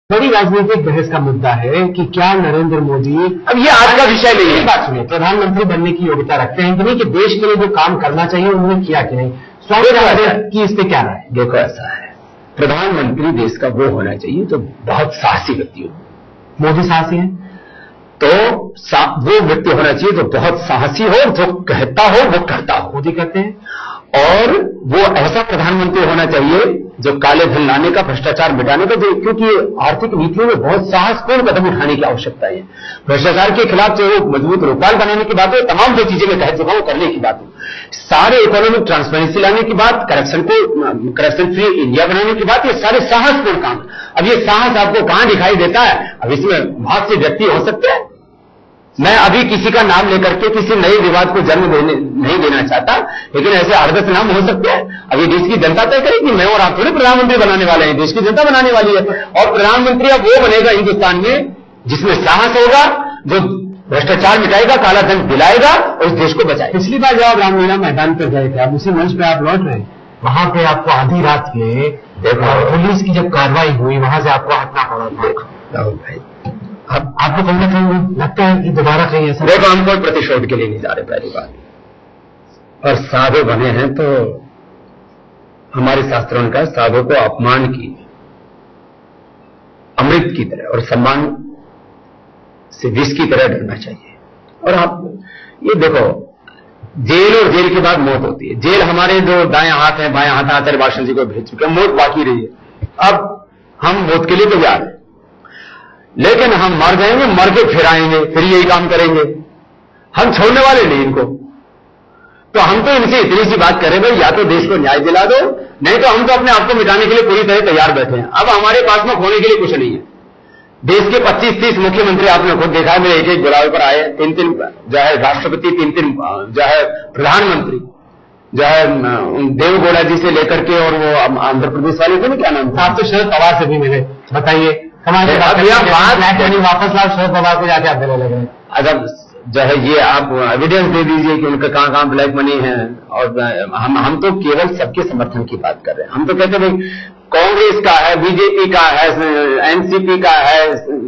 बड़ी राजनीतिक बहस का मुद्दा है कि क्या नरेंद्र मोदी, अब ये आज का विषय नहीं है, बात सुनिए, प्रधानमंत्री बनने की योग्यता रखते हैं कि नहीं, कि देश के लिए जो काम करना चाहिए उन्होंने किया कि नहीं? स्वामी की इस पे क्या राय? देखो, ऐसा है, प्रधानमंत्री देश का वो होना चाहिए जो बहुत साहसी व्यक्ति हो। मोदी साहसी है तो वो व्यक्ति होना चाहिए जो बहुत साहसी हो, जो कहता हो वो करता हो। मोदी कहते हैं। और वो ऐसा प्रधानमंत्री होना चाहिए जो काले धन लाने का, भ्रष्टाचार मिटाने का, क्योंकि आर्थिक नीतियों में बहुत साहसपूर्ण कदम उठाने की आवश्यकता है। भ्रष्टाचार के खिलाफ जो मजबूत रोकथाम बनाने की बात हो, तमाम जो चीजें मैं कह चुका हूं करने की बात हो, सारे इकोनॉमिक ट्रांसपेरेंसी लाने की बात, करप्शन फ्री इंडिया बनाने की बात, ये सारे साहसपूर्ण काम। अब ये साहस आपको कहां दिखाई देता है? अब इसमें बहुत से व्यक्ति हो सकते हैं। मैं अभी किसी का नाम लेकर के किसी नए विवाद को जन्म नहीं देना चाहता, लेकिन ऐसे 8-10 नाम हो सकते हैं। अब ये देश की जनता तय करेगी, मैं और आप थोड़े प्रधानमंत्री बनाने वाले हैं, देश की जनता बनाने वाली है। और प्रधानमंत्री अब वो बनेगा हिंदुस्तान में जिसमें साहस होगा, जो भ्रष्टाचार मिटाएगा, काला धन दिलाएगा और इस देश को बचाएगा। पिछली बार जब आप रामलीला मैदान पर गए थे, आप उसी मंच पे आप लौट रहे, वहां पे आपको आधी रात में पुलिस की जब कार्रवाई हुई, वहां से आपको हटना पड़ा था। राहुल भाई, अब आपको कहीं ना कहीं लगता है कि दोबारा कहीं ऐसा? देखो, हम कोई प्रतिशोध के लिए नहीं जा रहे, पहली बात। और साधु बने हैं तो हमारे शास्त्रों ने कहा, साधु को अपमान की अमृत की तरह और सम्मान से विष की तरह डरना चाहिए। और आप ये देखो, जेल और जेल के बाद मौत होती है। जेल हमारे जो दायां हाथ है, बायां हाथ आचार्य भाषण जी को भेज चुके हैं, मौत बाकी रही है। अब हम मौत के लिए तैयार हैं, लेकिन हम मर जाएंगे, मर के फिर आएंगे, फिर यही काम करेंगे। हम छोड़ने वाले नहीं इनको। तो हम तो इनसे इतनी सी बात करें, भाई या तो देश को न्याय दिला दो, नहीं तो हम तो अपने आप को मिटाने के लिए पूरी तरह तैयार बैठे हैं। अब हमारे पास में खोने के लिए कुछ नहीं है। देश के 25-30 मुख्यमंत्री आपने खुद देखा है, मेरे एक बुलावे पर आए, 3-3 जो है राष्ट्रपति, 3-3 जो है प्रधानमंत्री, जो है देवगौड़ा जी से लेकर के, और वो आंध्र प्रदेश वाले थे ना, क्या नाम था? आप तो शरद पवार से भी मिले, बताइए हमारे बात वापस लाओ, शरद पवार को जाके आप मिलने लगे। अगर जो है ये आप एविडेंस दे दीजिए कि उनका कहां कहां ब्लैक मनी है। और हम तो केवल सबके समर्थन की बात कर रहे हैं। हम तो कहते हैं भाई, कांग्रेस का है, बीजेपी का है, एनसीपी का है,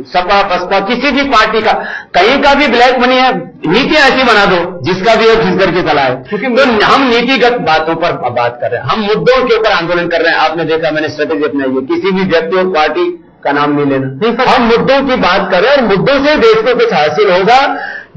सपा बसपा, किसी भी पार्टी का, कहीं का भी ब्लैक मनी है, नीति ऐसी बना दो जिसका भी एक खींच करके चलाए। क्योंकि तो हम नीतिगत बातों पर बात कर रहे हैं, हम मुद्दों के ऊपर आंदोलन कर रहे हैं। आपने देखा, मैंने स्ट्रेटेजी अपनाई है, किसी भी व्यक्ति और पार्टी का नाम नहीं लेना। हम मुद्दों की बात कर रहे हैं और मुद्दों से देश को कुछ हासिल होगा।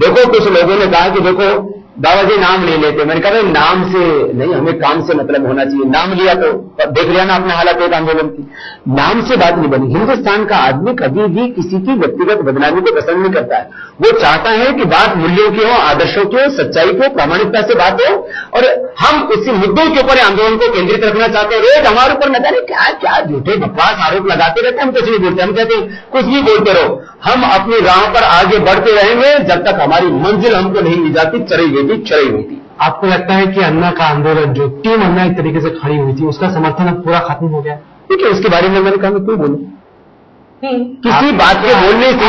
देखो, कुछ लोगों ने कहा कि देखो बाबा जी नाम नहीं लेते। मैंने कहा नाम से नहीं, हमें काम से मतलब होना चाहिए। नाम लिया तो देख लिया ना आपने हालत एक आंदोलन की। नाम से बात नहीं बनी। हिंदुस्तान का आदमी कभी भी किसी की व्यक्तिगत बदनामी को पसंद नहीं करता है। वो चाहता है कि बात मूल्यों की हो, आदर्शों की हो, सच्चाई को, प्रामाणिकता से बात हो। और हम उसी मुद्दों के ऊपर आंदोलन को केंद्रित रखना चाहते हैं। रोज हमारे ऊपर न जाने क्या क्या झूठे बकवास आरोप लगाते रहते हैं। हम कुछ नहीं बोलते, हम कहते हैं कुछ भी बोलते रहो, हम अपनी राह पर आगे बढ़ते रहेंगे जब तक हमारी मंजिल हमको नहीं मिल जाती। चढ़ी हुई थी। आपको लगता है कि अन्ना का आंदोलन, जो टीम अन्ना एक तरीके से खड़ी हुई थी, उसका समर्थन अब पूरा खत्म हो गया? ठीक है, उसके बारे में मैंने कहा मैं क्यों बोलूं? किसी बात के बोलने से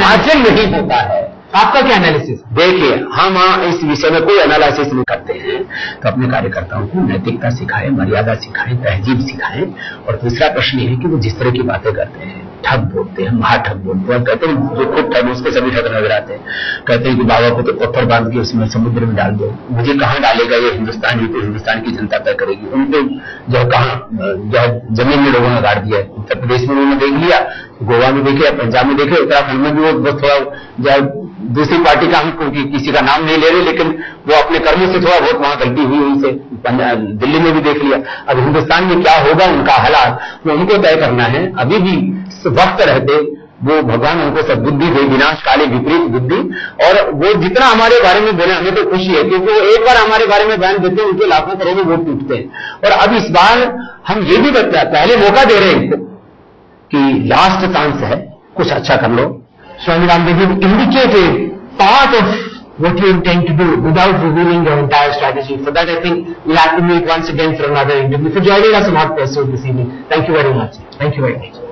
आचरण नहीं होता है। आपका क्या एनालिसिस? देखिए, हम इस विषय में कोई एनालिसिस नहीं करते हैं। तो अपने कार्यकर्ताओं को नैतिकता सिखाएं, मर्यादा सिखाएं, तहजीब सिखाएं। और दूसरा प्रश्न ये है कि वो जिस तरह की बातें करते हैं, ठग बोलते हैं, महाठग बोलते हैं, कहते हैं जो खुद ठग उसके सभी ठग नजर आते हैं। कहते हैं कि बाबा को तो पत्थर बांध के उसमें समुद्र में डाल दो। मुझे कहां डालेगा ये हिंदुस्तान? ये तो हिंदुस्तान की जनता तय करेगी। उनको जो कहां जमीन में लोगों ने गाड़ दिया है। उत्तर प्रदेश में उन्होंने देख लिया, गोवा में देखे, पंजाब में देखे, उत्तराखंड में भी वो बस थोड़ा जो दूसरी पार्टी का, हम किसी का नाम नहीं ले रहे, लेकिन वो अपने कर्मों से थोड़ा बहुत वहां गलती हुई उनसे। दिल्ली में भी देख लिया। अब हिंदुस्तान में क्या होगा उनका हालात, वो उनको तय करना है। अभी भी वक्त रहते वो भगवान उनको सद्बुद्धि दे, विनाश काले विपरीत बुद्धि। और वो जितना हमारे बारे में बोले हमें तो खुशी है, क्योंकि वो एक बार हमारे बारे में बयान देते हैं, उनके लाखों करोड़ों वोट टूटते हैं। और अब इस बार हम ये भी बता, पहले मौका दे रहे हैं कि लास्ट चांस है, कुछ अच्छा कर लो। Swami Ramdev indicated part of what you intend to do without revealing your entire strategy. For that, I think we'll have to meet once again for another interview. For joining us on Hot Pursuit this evening. Thank you very much. Thank you very much.